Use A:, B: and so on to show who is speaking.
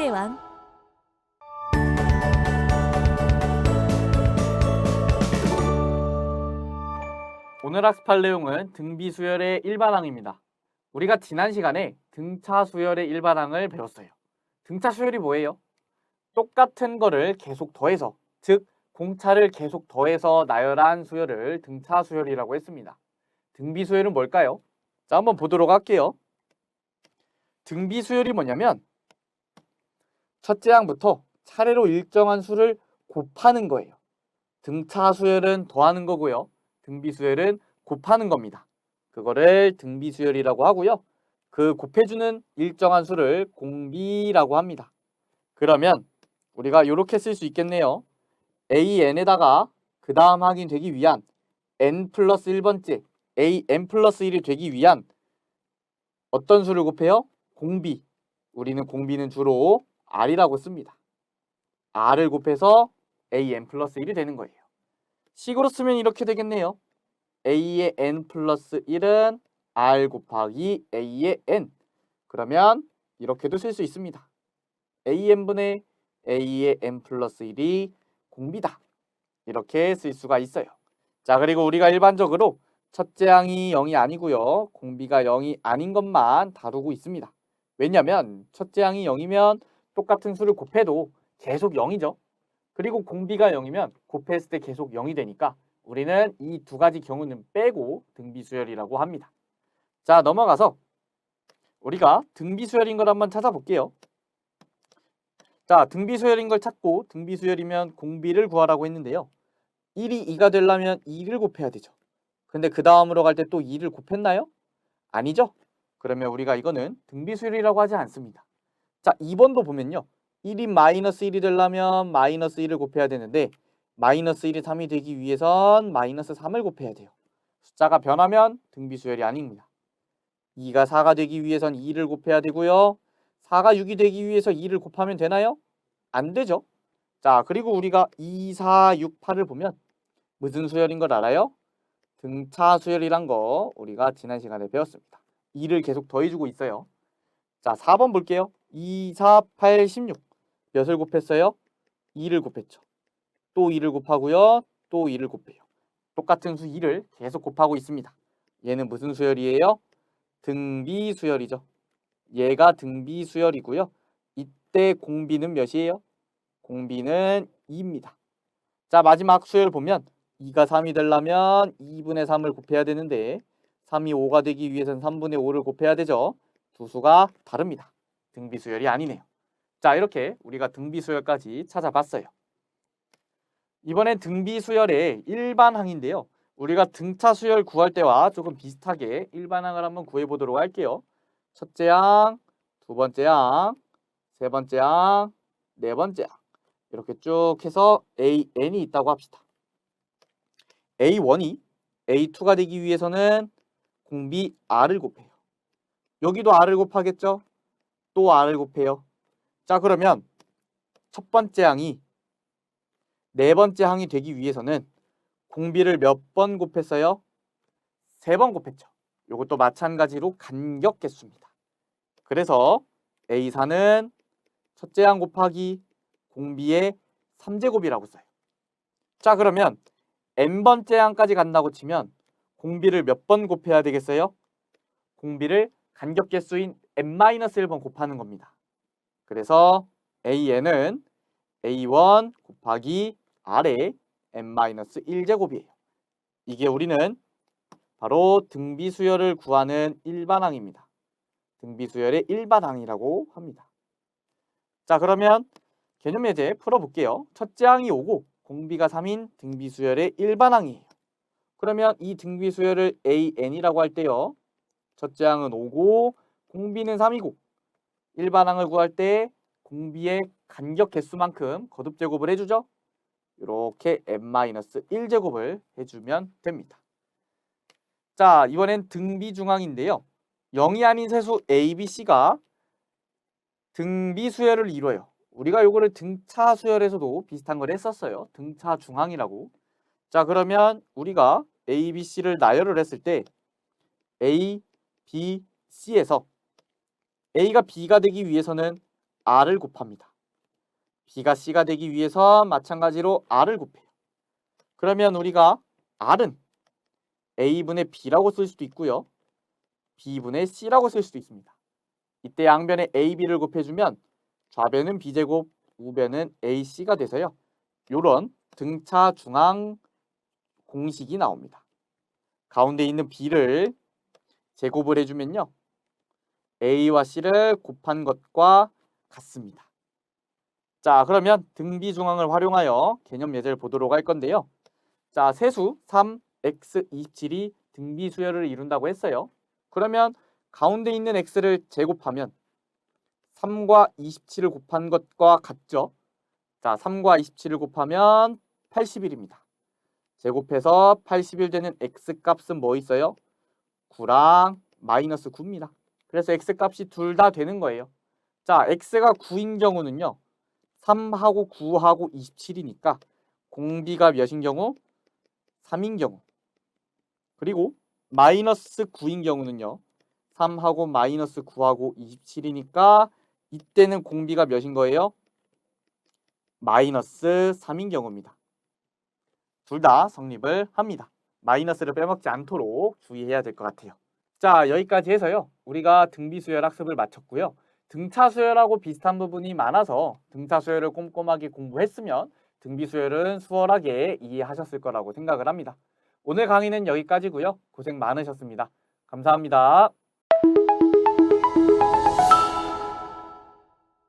A: 대왕.
B: 오늘 학습할 내용은 등비수열의 일반항입니다. 우리가 지난 시간에 등차수열의 일반항을 배웠어요. 등차수열이 뭐예요? 똑같은 거를 계속 더해서, 즉 공차를 계속 더해서 나열한 수열을 등차수열이라고 했습니다. 등비수열은 뭘까요? 자, 한번 보도록 할게요. 등비수열이 뭐냐면 첫째 항부터 차례로 일정한 수를 곱하는 거예요. 등차수열은 더하는 거고요. 등비수열은 곱하는 겁니다. 그거를 등비수열이라고 하고요. 그 곱해주는 일정한 수를 공비라고 합니다. 그러면 우리가 이렇게 쓸 수 있겠네요. AN에다가 그 다음 항이 되기 위한 n 플러스 1번째 AN 플러스 1이 되기 위한 어떤 수를 곱해요? 공비. 우리는 공비는 주로 R이라고 씁니다. R을 곱해서 AN 플러스 1이 되는 거예요. 식으로 쓰면 이렇게 되겠네요. A의 n 플러스 1은 R 곱하기 A의 n. 그러면 이렇게도 쓸 수 있습니다. AN분의 A의 n 플러스 1이 공비다. 이렇게 쓸 수가 있어요. 자, 그리고 우리가 일반적으로 첫째 항이 0이 아니고요. 공비가 0이 아닌 것만 다루고 있습니다. 왜냐면 첫째 항이 0이면 똑같은 수를 곱해도 계속 0이죠. 그리고 공비가 0이면 곱했을 때 계속 0이 되니까 우리는 이 두 가지 경우는 빼고 등비수열이라고 합니다. 자, 넘어가서 우리가 등비수열인 걸 한번 찾아볼게요. 자, 등비수열인 걸 찾고 등비수열이면 공비를 구하라고 했는데요. 1이 2가 되려면 2를 곱해야 되죠. 근데 그 다음으로 갈 때 또 2를 곱했나요? 아니죠? 그러면 우리가 이거는 등비수열이라고 하지 않습니다. 자, 2번도 보면요. 1이 마이너스 1이 되려면 마이너스 1을 곱해야 되는데 마이너스 1이 3이 되기 위해선 마이너스 3을 곱해야 돼요. 숫자가 변하면 등비수열이 아닙니다. 2가 4가 되기 위해선 2를 곱해야 되고요. 4가 6이 되기 위해서 2를 곱하면 되나요? 안 되죠. 자, 그리고 우리가 2, 4, 6, 8을 보면 무슨 수열인 걸 알아요? 등차수열이란 거 우리가 지난 시간에 배웠습니다. 2를 계속 더해주고 있어요. 자, 4번 볼게요. 2, 4, 8, 16. 몇을 곱했어요? 2를 곱했죠. 또 2를 곱하고요. 또 2를 곱해요. 똑같은 수 2를 계속 곱하고 있습니다. 얘는 무슨 수열이에요? 등비수열이죠. 얘가 등비수열이고요. 이때 공비는 몇이에요? 공비는 2입니다. 자, 마지막 수열 보면 2가 3이 되려면 2분의 3을 곱해야 되는데 3이 5가 되기 위해서는 3분의 5를 곱해야 되죠. 두 수가 다릅니다. 등비수열이 아니네요. 자, 이렇게 우리가 등비수열까지 찾아봤어요. 이번엔 등비수열의 일반항인데요. 우리가 등차수열 구할 때와 조금 비슷하게 일반항을 한번 구해보도록 할게요. 첫째 항, 두 번째 항, 세 번째 항, 네 번째 항. 이렇게 쭉 해서 AN이 있다고 합시다. A1이 A2가 되기 위해서는 공비 R을 곱해요. 여기도 R을 곱하겠죠? 또 R을 곱해요. 자, 그러면 첫 번째 항이 네 번째 항이 되기 위해서는 공비를 몇 번 곱했어요? 3번 곱했죠. 이것도 마찬가지로 간격 개수입니다. 그래서 A4는 첫째 항 곱하기 공비의 3제곱이라고 써요. 자, 그러면 n번째 항까지 간다고 치면 공비를 몇 번 곱해야 되겠어요? 공비를 간격 개수인 n-1번 곱하는 겁니다. 그래서 AN은 A1 곱하기 R의 n-1제곱이에요. 이게 우리는 바로 등비수열을 구하는 일반항입니다. 등비수열의 일반항이라고 합니다. 자, 그러면 개념 예제 풀어볼게요. 첫째 항이 5고 공비가 3인 등비수열의 일반항이에요. 그러면 이 등비수열을 AN이라고 할 때요. 첫째 항은 5고 공비는 3이고 일반항을 구할 때 공비의 간격 개수만큼 거듭제곱을 해주죠. 이렇게 n-1제곱을 해주면 됩니다. 자, 이번엔 등비중항인데요. 0이 아닌 세수 A, B, C가 등비수열을 이뤄요. 우리가 요거를 등차수열에서도 비슷한 걸 했었어요. 등차중항이라고. 자, 그러면 우리가 A, B, C를 나열을 했을 때 A, B, C에서 A가 B가 되기 위해서는 R을 곱합니다. B가 C가 되기 위해서 마찬가지로 R을 곱해요. 그러면 우리가 R은 A분의 B라고 쓸 수도 있고요. B분의 C라고 쓸 수도 있습니다. 이때 양변에 A, B를 곱해주면 좌변은 B제곱, 우변은 AC가 돼서요. 요런 등차 중앙 공식이 나옵니다. 가운데 있는 B를 제곱을 해주면요. A와 C를 곱한 것과 같습니다. 자, 그러면 등비중앙을 활용하여 개념 예제를 보도록 할 건데요. 자, 세수 3, x 27이 등비수열을 이룬다고 했어요. 그러면 가운데 있는 x를 제곱하면 3과 27을 곱한 것과 같죠. 자, 3과 27을 곱하면 81입니다. 제곱해서 81 되는 x값은 뭐 있어요? 9랑 마이너스 9입니다. 그래서 x값이 둘 다 되는 거예요. 자, x가 9인 경우는요. 3하고 9하고 27이니까 공비가 몇인 경우? 3인 경우. 그리고 마이너스 9인 경우는요. 3하고 마이너스 9하고 27이니까 이때는 공비가 몇인 거예요? 마이너스 3인 경우입니다. 둘 다 성립을 합니다. 마이너스를 빼먹지 않도록 주의해야 될 것 같아요. 자, 여기까지 해서요. 우리가 등비수열 학습을 마쳤고요. 등차수열하고 비슷한 부분이 많아서 등차수열을 꼼꼼하게 공부했으면 등비수열은 수월하게 이해하셨을 거라고 생각을 합니다. 오늘 강의는 여기까지고요. 고생 많으셨습니다. 감사합니다.